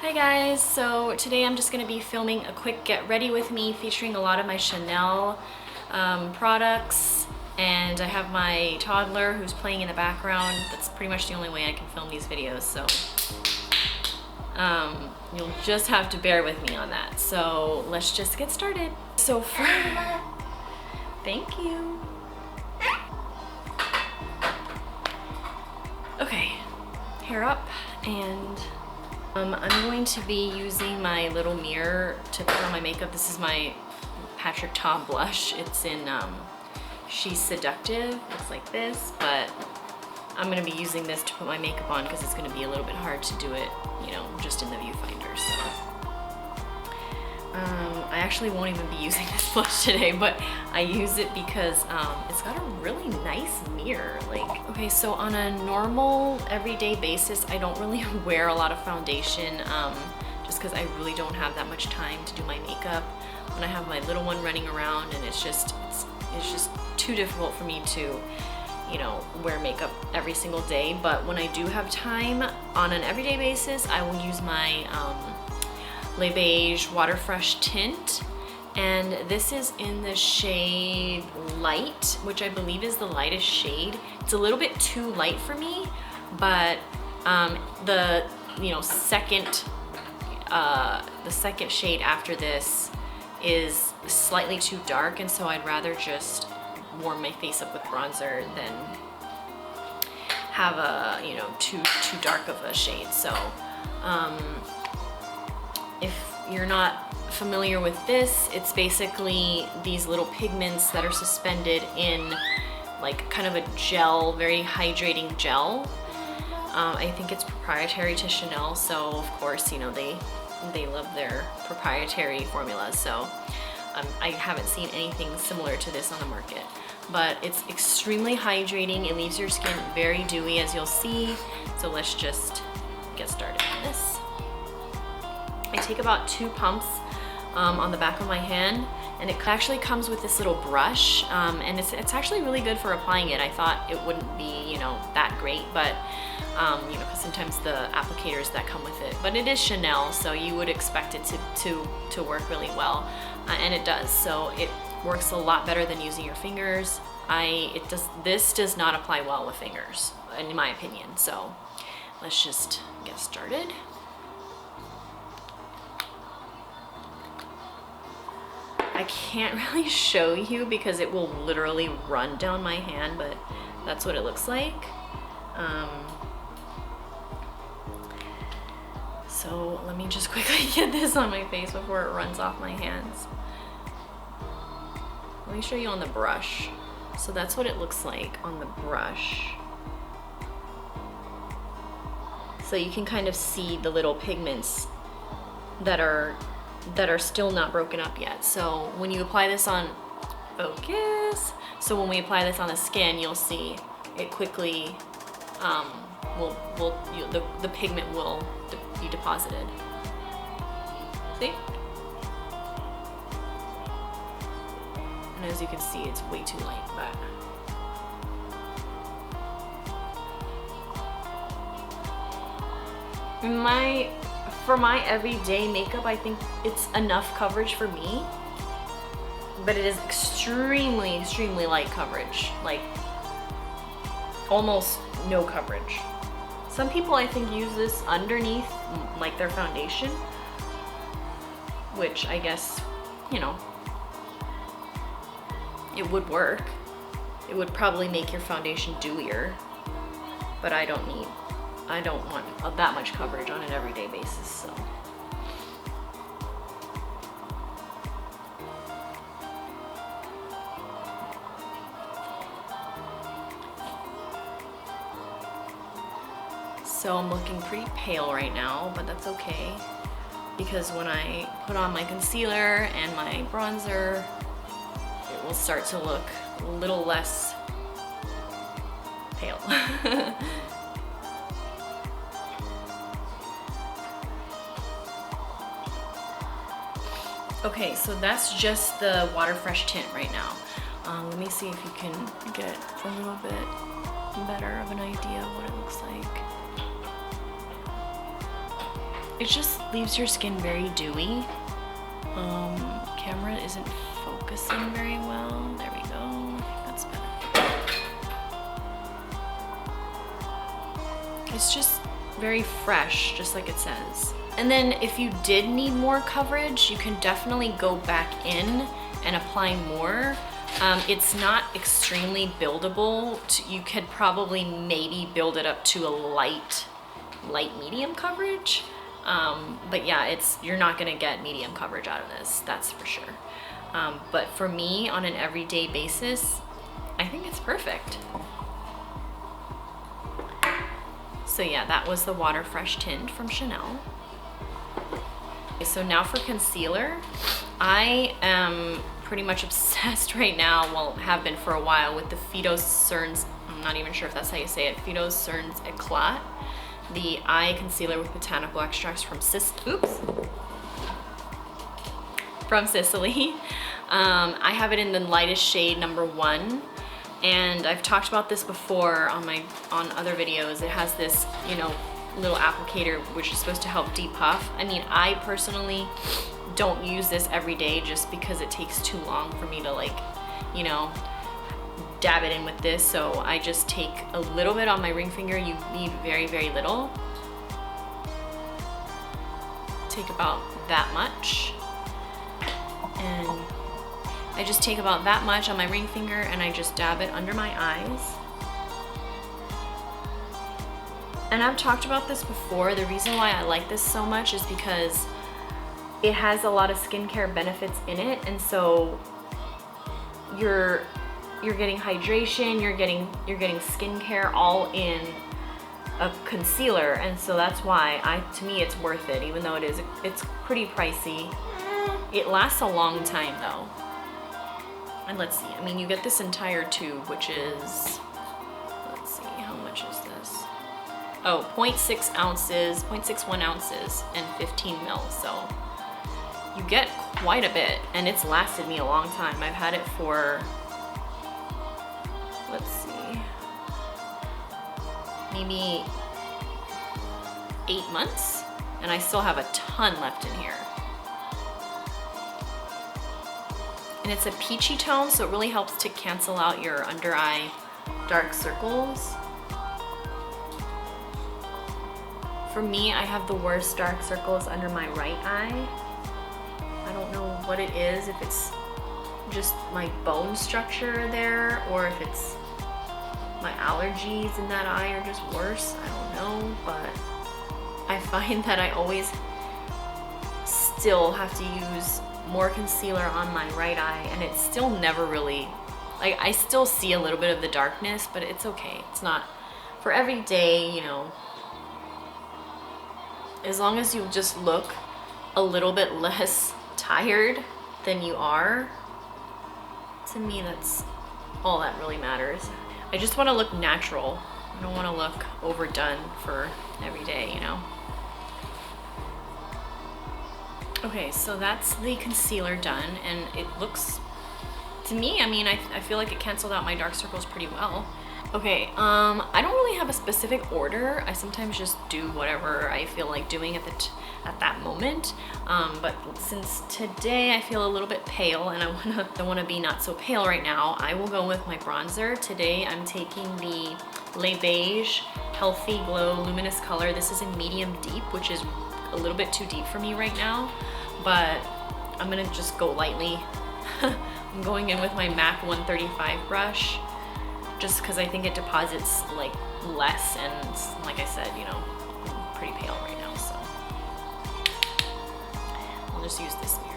Hi guys, so today I'm just going to be filming a quick get ready with me featuring a lot of my Chanel products, and I have my toddler who's playing in the background. That's pretty much the only way I can film these videos, so you'll just have to bear with me on that. So let's just get started. So thank you. Okay, hair up, and I'm going to be using my little mirror to put on my makeup. This is my Patrick Ta blush. It's in She's Seductive. Looks like this, but I'm gonna be using this to put my makeup on because it's gonna be a little bit hard to do it, you know, just in the viewfinder. So I actually won't even be using this blush today, but I use it because it's got a really nice mirror. Like, okay, so on a normal everyday basis, I don't really wear a lot of foundation just because I really don't have that much time to do my makeup when I have my little one running around, and it's just too difficult for me to, you know, wear makeup every single day. But when I do have time on an everyday basis, I will use my Le Beige Water Fresh tint, and this is in the shade Light, which I believe is the lightest shade. It's a little bit too light for me, but the second shade after this is slightly too dark, and so I'd rather just warm my face up with bronzer than have a, you know, too dark of a shade. So if you're not familiar with this, it's basically these little pigments that are suspended in like kind of a gel, very hydrating gel. I think it's proprietary to Chanel, so of course, you know, they love their proprietary formulas. So I haven't seen anything similar to this on the market, but it's extremely hydrating. It leaves your skin very dewy, as you'll see. So let's just get started on this. I take about 2 pumps on the back of my hand, and it actually comes with this little brush, and it's actually really good for applying it. I thought it wouldn't be, you know, that great, but you know, because sometimes the applicators that come with it, but it is Chanel, so you would expect it to work really well, and it does. So it works a lot better than using your fingers. This does not apply well with fingers, in my opinion. So let's just get started. I can't really show you because it will literally run down my hand, but that's what it looks like. So let me just quickly get this on my face before it runs off my hands. Let me show you on the brush. So that's what it looks like on the brush. So you can kind of see the little pigments that are still not broken up yet. So when you apply this on, focus. So when we apply this on the skin, you'll see it quickly the pigment will be deposited. See? And as you can see, it's way too light, but for my everyday makeup, I think it's enough coverage for me, but it is extremely light coverage, like almost no coverage. Some people, I think, use this underneath like their foundation, which I guess, you know, it would work. It would probably make your foundation dewier, but I don't want that much coverage on an everyday basis, so. So I'm looking pretty pale right now, but that's okay, because when I put on my concealer and my bronzer, it will start to look a little less pale. Okay, so that's just the Water Fresh tint right now. Let me see if you can get a little bit better of an idea of what it looks like. it just leaves your skin very dewy. Camera isn't focusing very well. There we go. I think that's better. It's just very fresh, just like it says. And then if you did need more coverage, you can definitely go back in and apply more. It's not extremely buildable. You could probably maybe build it up to a light medium coverage. But yeah, you're not gonna get medium coverage out of this, that's for sure. But for me, on an everyday basis, I think it's perfect. So yeah, that was the Water Fresh Tint from Chanel. Okay, so now for concealer, I am pretty much obsessed right now, well, have been for a while, with the Phytocerns, I'm not even sure if that's how you say it, Phytocerns Eclat, the eye concealer with botanical extracts from Sicily. I have it in the lightest shade, number 1. And I've talked about this before on other videos. It has this, you know, little applicator which is supposed to help depuff. I mean, I personally don't use this every day just because it takes too long for me to, like, you know, dab it in with this. So I just take a little bit on my ring finger. You need very, very little. Take about that much. And I just take about that much on my ring finger and I just dab it under my eyes. And I've talked about this before. The reason why I like this so much is because it has a lot of skincare benefits in it. And so you're getting hydration, you're getting skincare all in a concealer. And so that's why to me it's worth it, even though it's pretty pricey. It lasts a long time though. And let's see, I mean, you get this entire tube, which is, let's see, how much is this? Oh, 0.6 ounces, 0.61 ounces and 15 mils. So you get quite a bit, and it's lasted me a long time. I've had it for, let's see, maybe 8 months, and I still have a ton left in here. And it's a peachy tone, so it really helps to cancel out your under eye dark circles. For me, I have the worst dark circles under my right eye. I don't know what it is, if it's just my bone structure there, or if it's my allergies in that eye are just worse. I don't know, but I find that I always still have to use more concealer on my right eye, and it's still never really, like, I still see a little bit of the darkness, but it's okay. It's not for every day, you know. As long as you just look a little bit less tired than you are, to me that's all that really matters. I just want to look natural. I don't want to look overdone for every day, you know. Okay, so that's the concealer done, and it looks, to me, I mean, I feel like it canceled out my dark circles pretty well. Okay, I don't really have a specific order. I sometimes just do whatever I feel like doing at that moment. But since today I feel a little bit pale and I wanna be not so pale right now, I will go with my bronzer. Today I'm taking the Le Beige Healthy Glow Luminous Color. This is in medium deep, which is a little bit too deep for me right now, but I'm gonna just go lightly. I'm going in with my MAC 135 brush, just because I think it deposits like less, and like I said, you know, I'm pretty pale right now, so I'll just use this mirror.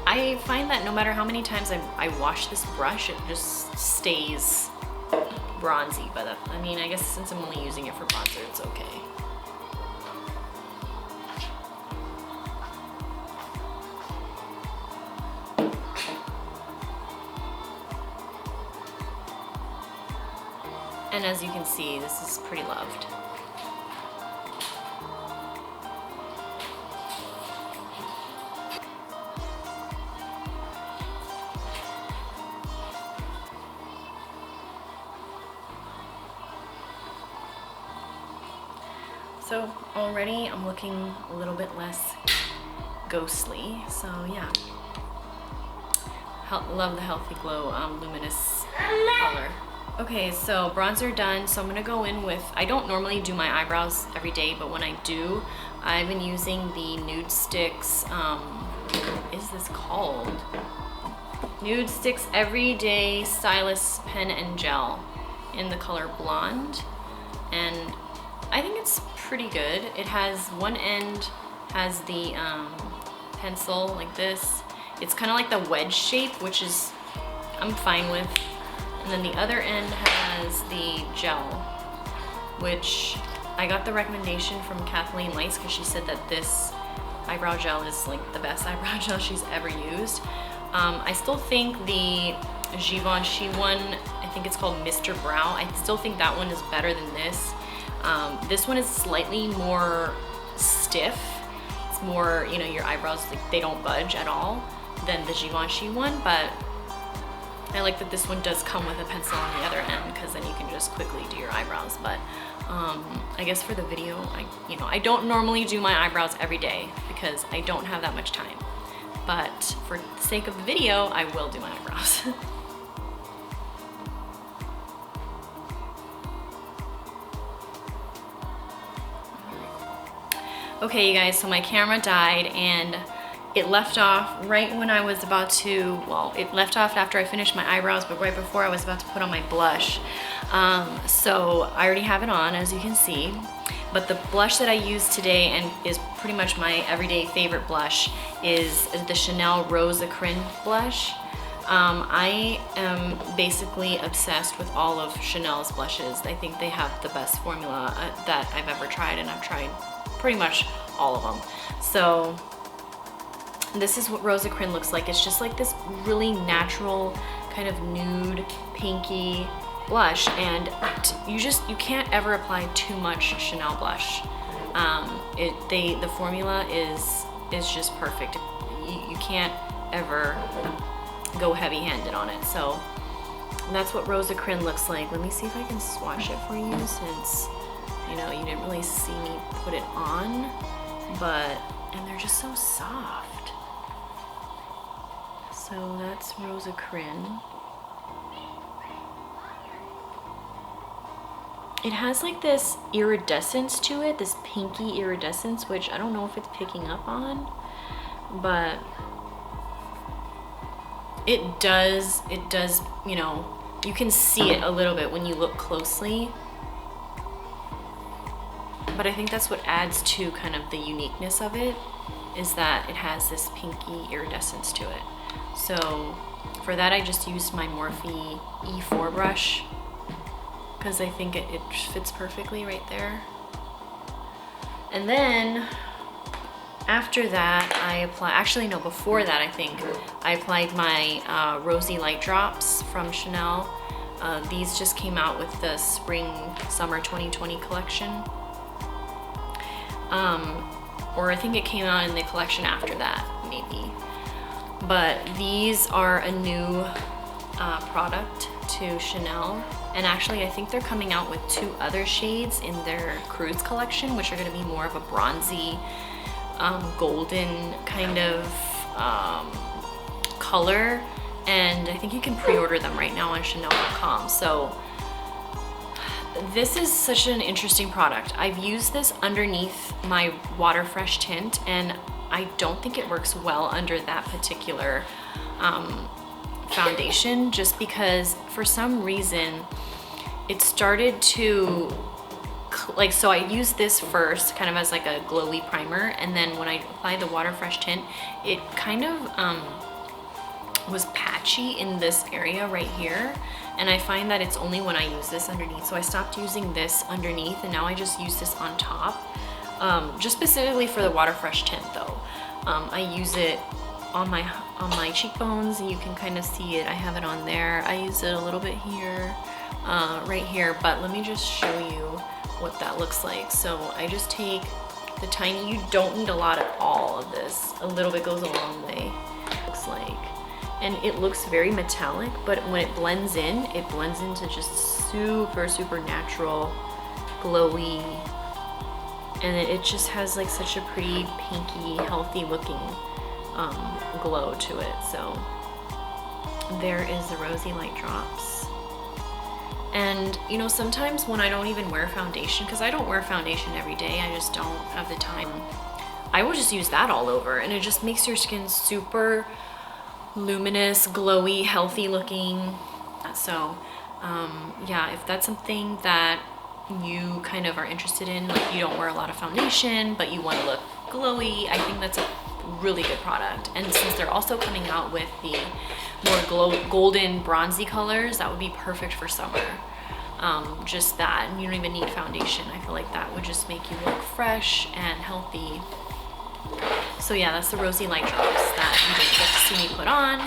I find that no matter how many times I wash this brush, it just stays bronzy, but I mean, I guess since I'm only using it for bronzer, it's okay. And as you can see, this is pretty loved. So already I'm looking a little bit less ghostly, so yeah. Love the Healthy Glow luminous color. Okay, so bronzer done, so I'm gonna go in with, I don't normally do my eyebrows every day, but when I do, I've been using the Nude Sticks, what is this called? Nude Sticks Everyday Stylus Pen and Gel in the color Blonde, and I think it's pretty good. It has, one end has the pencil like this. It's kind of like the wedge shape, which is, I'm fine with. And then the other end has the gel, which I got the recommendation from Kathleen Weiss because she said that this eyebrow gel is like the best eyebrow gel she's ever used. I still think the Givenchy one, I think it's called Mr. Brow, I still think that one is better than this. This one is slightly more stiff. It's more, you know, your eyebrows, like, they don't budge at all than the Givenchy one, but I like that this one does come with a pencil on the other end because then you can just quickly do your eyebrows. But I guess for the video, I don't normally do my eyebrows every day because I don't have that much time. But for the sake of the video, I will do my eyebrows. Okay, you guys, so my camera died and it left off right when I was about to, well, it left off after I finished my eyebrows, but right before I was about to put on my blush. So I already have it on, as you can see. But the blush that I use today, and is pretty much my everyday favorite blush, is the Chanel Rose Acrylic blush. I am basically obsessed with all of Chanel's blushes. I think they have the best formula that I've ever tried, and I've tried pretty much all of them. So this is what Rose Acrylic looks like. It's just like this really natural kind of nude pinky blush, and you can't ever apply too much Chanel blush. The formula is just perfect. You can't ever go heavy-handed on it. So that's what Rose Acrylic looks like. Let me see if I can swatch it for you, since you didn't really see me put it on, and they're just so soft. So that's Rose Acrylic. It has like this iridescence to it, this pinky iridescence, which I don't know if it's picking up on, but it does, you can see it a little bit when you look closely. But I think that's what adds to kind of the uniqueness of it, is that it has this pinky iridescence to it. So for that, I just used my Morphe E4 brush, because I think it fits perfectly right there. And then after that, before that, I think I applied my Rosy Light Drops from Chanel. These just came out with the Spring/Summer 2020 collection. Or I think it came out in the collection after that, maybe. But these are a new product to Chanel. And actually, I think they're coming out with 2 other shades in their Cruise collection, which are gonna be more of a bronzy, golden kind of color. And I think you can pre-order them right now on Chanel.com. So this is such an interesting product. I've used this underneath my Water Fresh tint, and I don't think it works well under that particular foundation, just because for some reason it started to so I used this first kind of as like a glowy primer, and then when I applied the Water Fresh tint, it kind of was patchy in this area right here, and I find that it's only when I use this underneath. So I stopped using this underneath, and now I just use this on top, just specifically for the Water Fresh tint though. I use it on my cheekbones, and you can kind of see it. I have it on there. I use it a little bit here, right here, but let me just show you what that looks like. So I just take the tiny, you don't need a lot at all of this. A little bit goes a long way, looks like. And it looks very metallic, but when it blends into just super, super natural, glowy and it just has like such a pretty pinky, healthy looking glow to it. So there is the Rosy Light Drops. And you know, sometimes when I don't even wear foundation, because I don't wear foundation every day, I just don't have the time, I will just use that all over, and it just makes your skin super luminous, glowy, healthy looking. So yeah, if that's something that you kind of are interested in, like you don't wear a lot of foundation but you want to look glowy, I think that's a really good product. And since they're also coming out with the more golden bronzy colors, that would be perfect for summer. Just that, and you don't even need foundation. I feel like that would just make you look fresh and healthy. So yeah, that's the Rosy Light Drops that you didn't get to see me put on.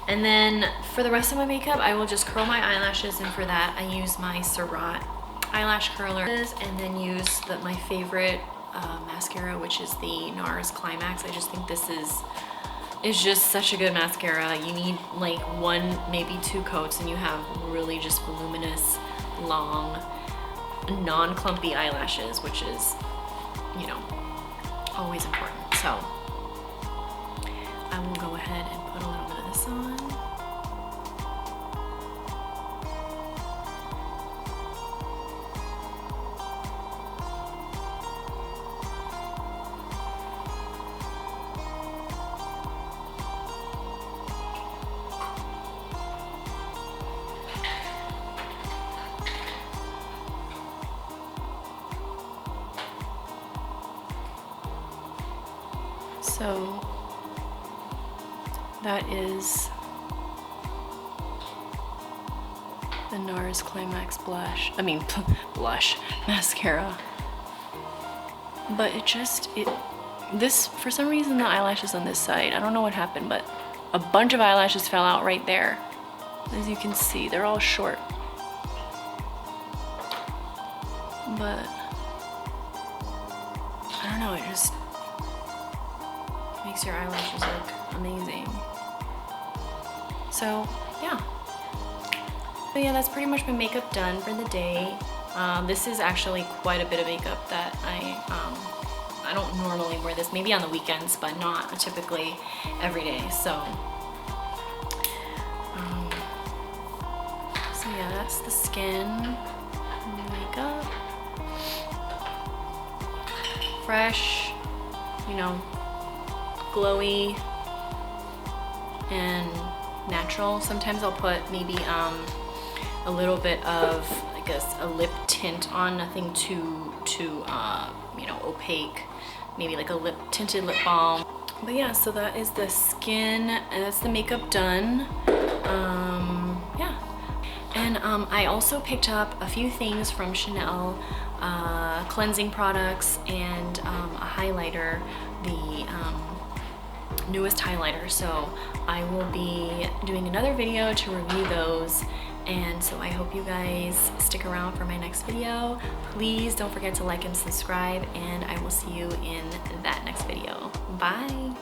And then for the rest of my makeup, I will just curl my eyelashes, and for that I use my Surratt eyelash curlers, and then use my favorite mascara, which is the NARS Climax. I just think this is just such a good mascara. You need like 1, maybe 2 coats, and you have really just voluminous, long, non-clumpy eyelashes, which is, you know, always important. So I will go ahead and put a little bit of this on. So that is the NARS Climax blush. I mean, blush mascara. But this, for some reason, the eyelashes on this side, I don't know what happened, but a bunch of eyelashes fell out right there. As you can see, they're all short. But I don't know, it just makes your eyelashes look amazing. So yeah. So yeah, that's pretty much my makeup done for the day. This is actually quite a bit of makeup that I don't normally wear this, maybe on the weekends, but not typically every day. So yeah, that's the skin makeup. Fresh, you know, glowy and natural. Sometimes I'll put maybe a little bit of, I guess, a lip tint on, nothing too you know, opaque, maybe like a tinted lip balm. But yeah, so that is the skin, and that's the makeup done. Yeah, and I also picked up a few things from Chanel, cleansing products, and a highlighter, the newest highlighter. So I will be doing another video to review those, and so I hope you guys stick around for my next video. Please don't forget to like and subscribe, and I will see you in that next video. Bye.